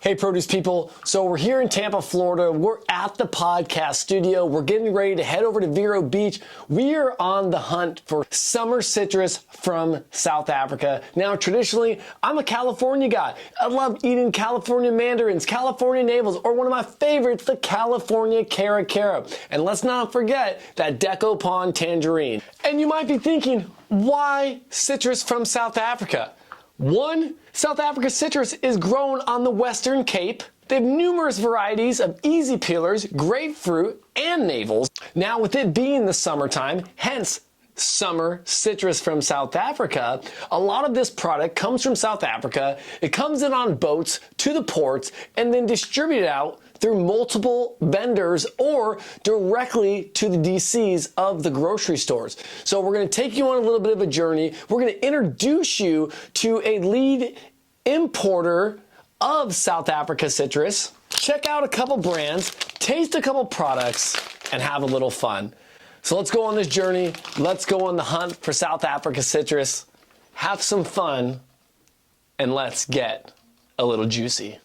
Hey produce people, so we're here in Tampa, Florida. We're at the podcast studio. We're getting ready to head over to Vero Beach. We are on the hunt for summer citrus from South Africa. Now, traditionally, I'm a California guy. I love eating California mandarins, California navels, or one of my favorites, the California cara cara. And let's not forget that Deco Pond tangerine. And you might be thinking, why citrus from South Africa? One, South Africa citrus is grown on the Western Cape. They have numerous varieties of easy peelers, grapefruit, and navels. Now, with it being the summertime, hence summer citrus from South Africa, a lot of this product comes from South Africa. It comes in on boats to the ports and then distributed out through multiple vendors or directly to the DCs of the grocery stores. So we're gonna take you on a little bit of a journey. We're gonna introduce you to a lead importer of South Africa citrus, check out a couple brands, taste a couple products, and have a little fun. So let's go on this journey. Let's go on the hunt for South Africa citrus, have some fun, and let's get a little juicy.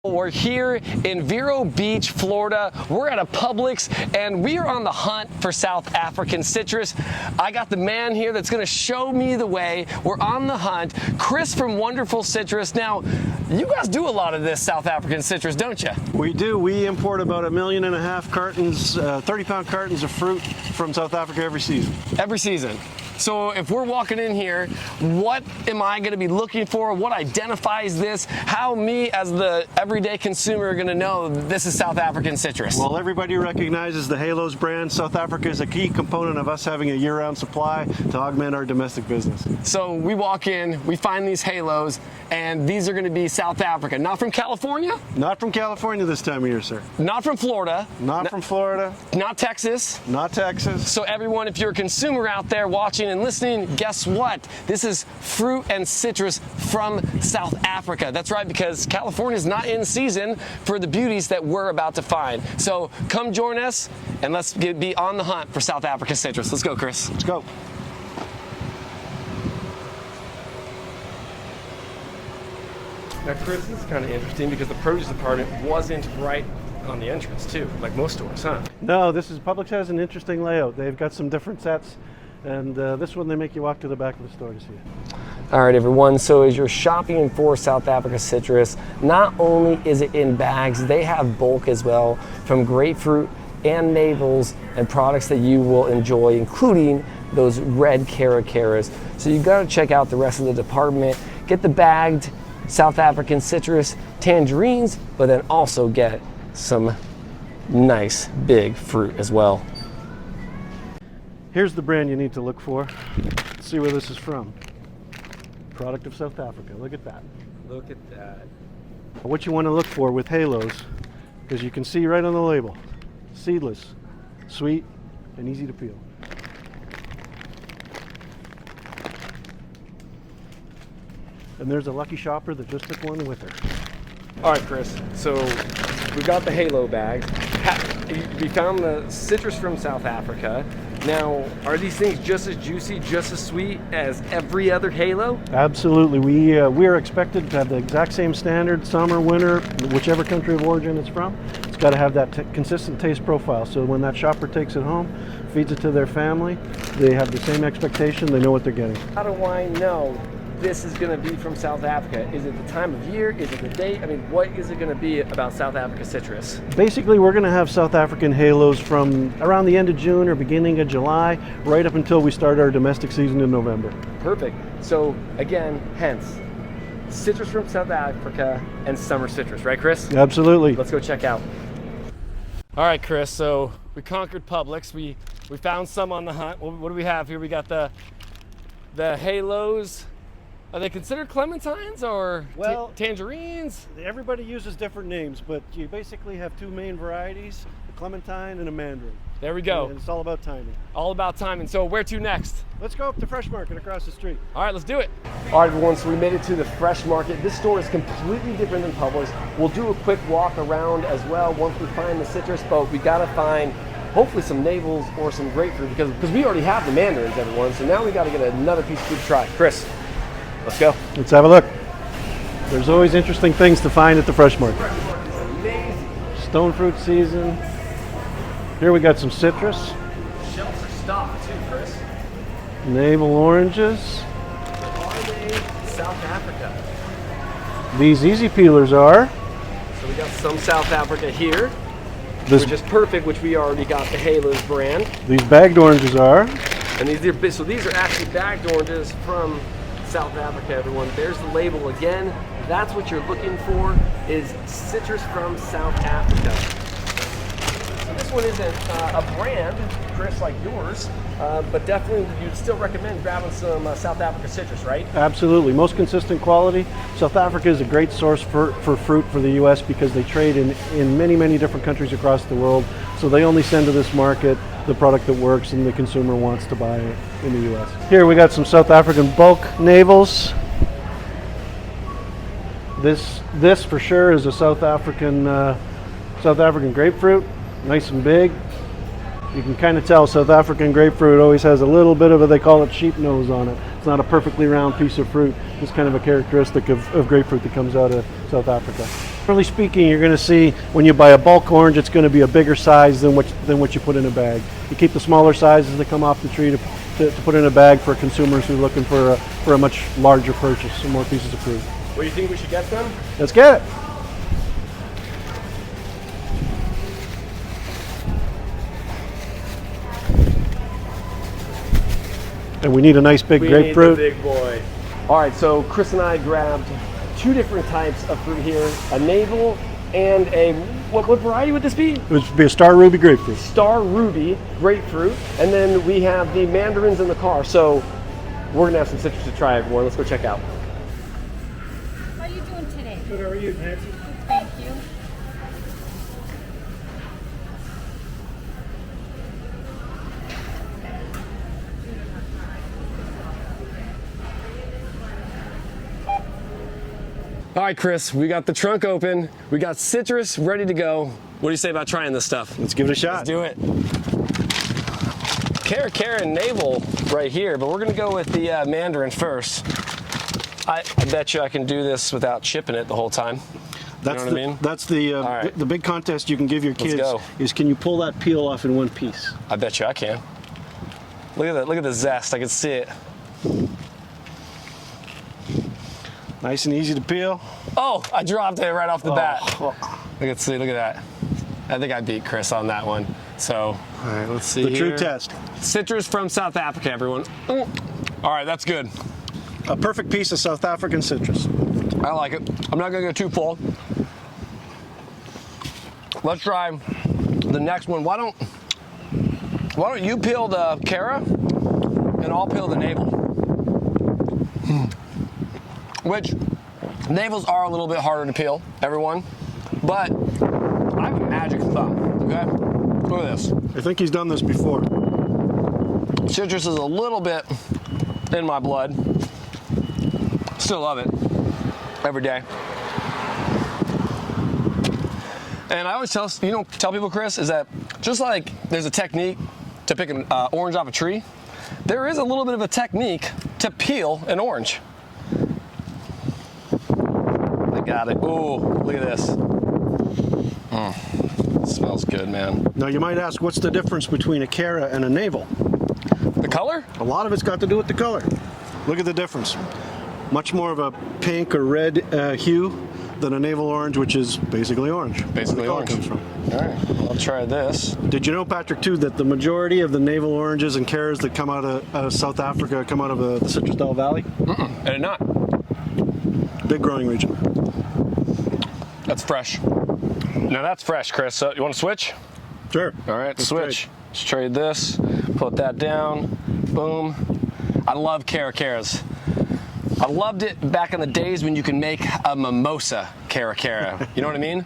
We're here in Vero Beach, Florida. We're at a Publix and we are on the hunt for South African citrus. I got the man here that's gonna show me the way. We're on the hunt. Chris from Wonderful Citrus. Now, you guys do a lot of this South African citrus, don't you? We do. We import about 1.5 million cartons, 30-pound cartons of fruit from South Africa every season. Every season. So if we're walking in here, what am I going to be looking for? What identifies this? How me as the everyday consumer are going to know this is South African citrus? Well, everybody recognizes the Halos brand. South Africa is a key component of us having a year-round supply to augment our domestic business. So we walk in, we find these Halos, and these are going to be South Africa. Not from California? Not from California this time of year, sir. Not from Florida? Not from Florida. Not Texas? Not Texas. So everyone, if you're a consumer out there watching and listening, guess what? This is fruit and citrus from South Africa. That's right, because California is not in season for the beauties that we're about to find. So come join us and let's be on the hunt for South Africa citrus. Let's go, Chris. Let's go. Now, Chris, this is kind of interesting because the produce department wasn't right on the entrance too, like most stores, huh? No, Publix has an interesting layout. They've got some different sets. And this one, they make you walk to the back of the store to see it. All right, everyone. So as you're shopping for South Africa citrus, not only is it in bags, they have bulk as well from grapefruit and navels and products that you will enjoy, including those red cara caras. So you've got to check out the rest of the department, get the bagged South African citrus tangerines, but then also get some nice big fruit as well. Here's the brand you need to look for. Let's see where this is from. Product of South Africa. Look at that. Look at that. What you want to look for with Halos, because you can see right on the label, seedless, sweet, and easy to peel. And there's a lucky shopper that just took one with her. All right, Chris. So we got the Halo bag. We found the citrus from South Africa. Now, are these things just as juicy, just as sweet as every other Halo? Absolutely. We are expected to have the exact same standard, summer, winter, whichever country of origin it's from. It's got to have that consistent taste profile. So when that shopper takes it home, feeds it to their family, they have the same expectation, they know what they're getting. How do I know this is going to be from South Africa? Is it the time of year? Is it the date? I mean, what is it going to be about South Africa citrus? Basically, we're going to have South African Halos from around the end of June or beginning of July, right up until we start our domestic season in November. Perfect. So again, hence, citrus from South Africa and summer citrus, right, Chris? Absolutely. Let's go check out. All right, Chris, so we conquered Publix. We found some on the hunt. What do we have here? We got the Halos. Are they considered clementines or tangerines? Everybody uses different names, but you basically have two main varieties, a clementine and a mandarin. There we go. And it's all about timing. All about timing. So where to next? Let's go up to Fresh Market across the street. All right, let's do it. All right, everyone, so we made it to the Fresh Market. This store is completely different than Publix. We'll do a quick walk around as well once we find the citrus, but we gotta find hopefully some navels or some grapefruit because we already have the mandarins, everyone. So now we got to get another piece of food to try. Chris, let's go. Let's have a look. There's always interesting things to find at the fresh market. Amazing. Stone fruit season. Here we got some citrus. Shelves are stocked too, Chris. Navel oranges. Are they South Africa? These easy peelers are. So we got some South Africa here, This, which is perfect, which we already got the Halos brand. these bagged oranges are. And these are so these are actually bagged oranges from South Africa, everyone. There's the label again. That's what you're looking for, is citrus from South Africa. So this one isn't a brand, Chris, like yours, but definitely you'd still recommend grabbing some South Africa citrus, right? Absolutely. Most consistent quality. South Africa is a great source for fruit for the U.S. because they trade in many, many different countries across the world. So they only send to this market the product that works and the consumer wants to buy in the U.S. Here we got some South African bulk navels. This for sure is a South African grapefruit, nice and big. You can kind of tell South African grapefruit always has a little bit of they call it sheep nose on it. It's not a perfectly round piece of fruit. It's kind of a characteristic of grapefruit that comes out of South Africa. Generally speaking, you're going to see when you buy a bulk orange, it's going to be a bigger size than what you put in a bag. You keep the smaller sizes that come off the tree to put in a bag for consumers who are looking for a much larger purchase, some more pieces of fruit. What do you think we should get them? Let's get it. And we need a nice big grapefruit. We need the big boy. All right, so Chris and I grabbed two different types of fruit here, a navel and a, what variety would this be? It would be a Star Ruby grapefruit. Star Ruby grapefruit. And then we have the mandarins in the car. So we're gonna have some citrus to try, everyone. Let's go check out. How are you doing today? Good, how are you, Nancy? Thank you. All right, Chris, we got the trunk open. We got citrus ready to go. What do you say about trying this stuff? Let's give it a shot. Let's do it. Cara and navel right here, but we're gonna go with the mandarin first. I bet you I can do this without chipping it the whole time. That's you know what I mean? That's right. the big contest you can give your kids is can you pull that peel off in one piece? I bet you I can. Look at that, look at the zest, I can see it. Nice and easy to peel. Oh, I dropped it right off the bat. Look at that. I think I beat Chris on that one. So, all right, let's see The here. true test. Citrus from South Africa, everyone. All right, that's good. A perfect piece of South African citrus. I like it. I'm not gonna go too full. Let's try the next one. Why don't you peel the Cara and I'll peel the navel. Which navels are a little bit harder to peel, everyone. But I have a magic thumb, okay? Look at this. I think he's done this before. Citrus is a little bit in my blood. Still love it every day. And I always tell people, Chris, is that just like there's a technique to pick an orange off a tree, there is a little bit of a technique to peel an orange. I got it. Ooh, look at this. It smells good, man. Now you might ask, what's the difference between a Cara and a navel? The color? A lot of it's got to do with the color. Look at the difference. Much more of a pink or red hue than a navel orange, which is basically orange. Basically orange. Comes from. All right, I'll try this. Did you know, Patrick, too, that the majority of the navel oranges and Caras that come out of South Africa come out of the Citrus Del Valley? I did not. Big growing region. That's fresh. Now that's fresh, Chris. So you want to switch? Sure. All right, switch. Let's trade this. Put that down. Boom. I love Caras. I loved it back in the days when you can make a mimosa Cara. You know what I mean?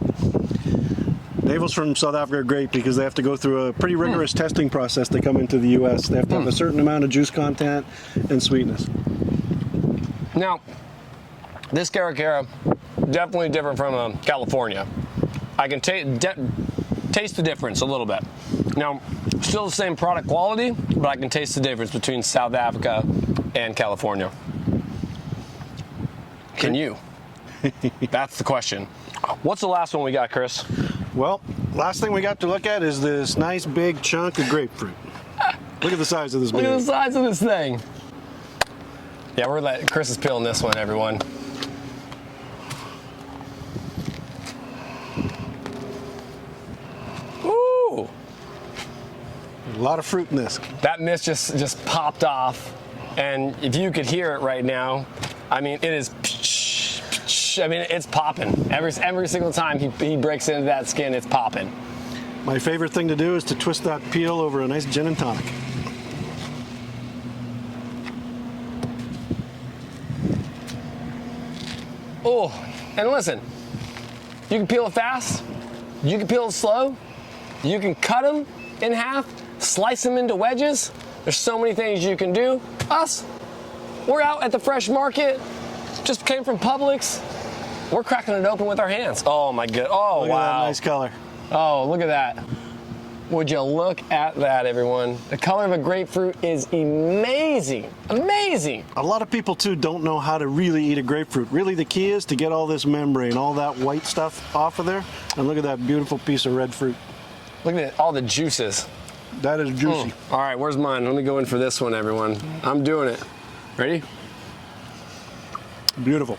Navels from South Africa are great because they have to go through a pretty rigorous testing process to come into the U.S. They have to have a certain amount of juice content and sweetness. Now, this Cara, definitely different from California. I can taste, taste the difference a little bit. Now, still the same product quality, but I can taste the difference between South Africa and California. Can you? That's the question. What's the last one we got, Chris? Well, last thing we got to look at is this nice big chunk of grapefruit. Look at the size of this Look baby. at the size of this thing. Yeah, Chris is peeling this one, everyone. Ooh! A lot of fruit in this. That mist just popped off, and if you could hear it right now, I mean, it is. I mean, it's popping every single time he breaks into that skin. It's popping. My favorite thing to do is to twist that peel over a nice gin and tonic. Oh, and listen, you can peel it fast, you can peel it slow, you can cut them in half, slice them into wedges. There's so many things you can do. We're out at the fresh market, just came from Publix. We're cracking it open with our hands. Oh my god, oh Look wow. at that nice color. Oh, look at that. Would you look at that, everyone? The color of a grapefruit is amazing, amazing. A lot of people too don't know how to really eat a grapefruit. Really the key is to get all this membrane, all that white stuff off of there. And look at that beautiful piece of red fruit. Look at all the juices. That is juicy. All right, where's mine? Let me go in for this one, everyone. I'm doing it. Ready? Beautiful.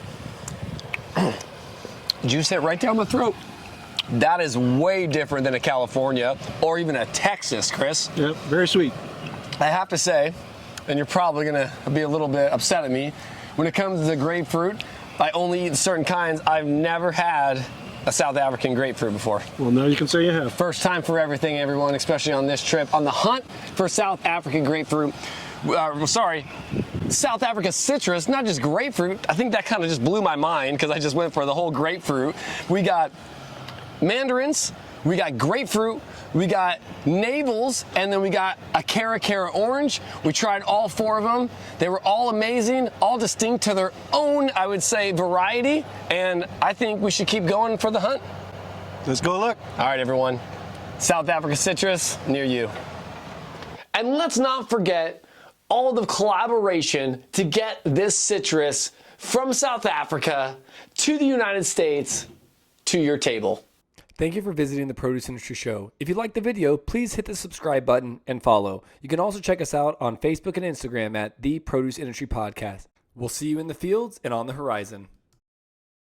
Juice hit right down the throat. That is way different than a California or even a Texas, Chris. Yep, very sweet. I have to say, and you're probably gonna be a little bit upset at me, when it comes to the grapefruit, I only eat certain kinds. I've never had a South African grapefruit before. Well, now you can say you have. First time for everything, everyone, especially on this trip, on the hunt for South African grapefruit. South Africa citrus, not just grapefruit. I think that kind of just blew my mind because I just went for the whole grapefruit. We got mandarins, we got grapefruit, we got navels, and then we got a Cara orange. We tried all four of them. They were all amazing, all distinct to their own, I would say, variety, and I think we should keep going for the hunt. Let's go look. All right, everyone. South Africa citrus near you. And let's not forget all the collaboration to get this citrus from South Africa to the United States to your table. Thank you for visiting the Produce Industry Show. If you liked the video, please hit the subscribe button and follow. You can also check us out on Facebook and Instagram at The Produce Industry Podcast. We'll see you in the fields and on the horizon.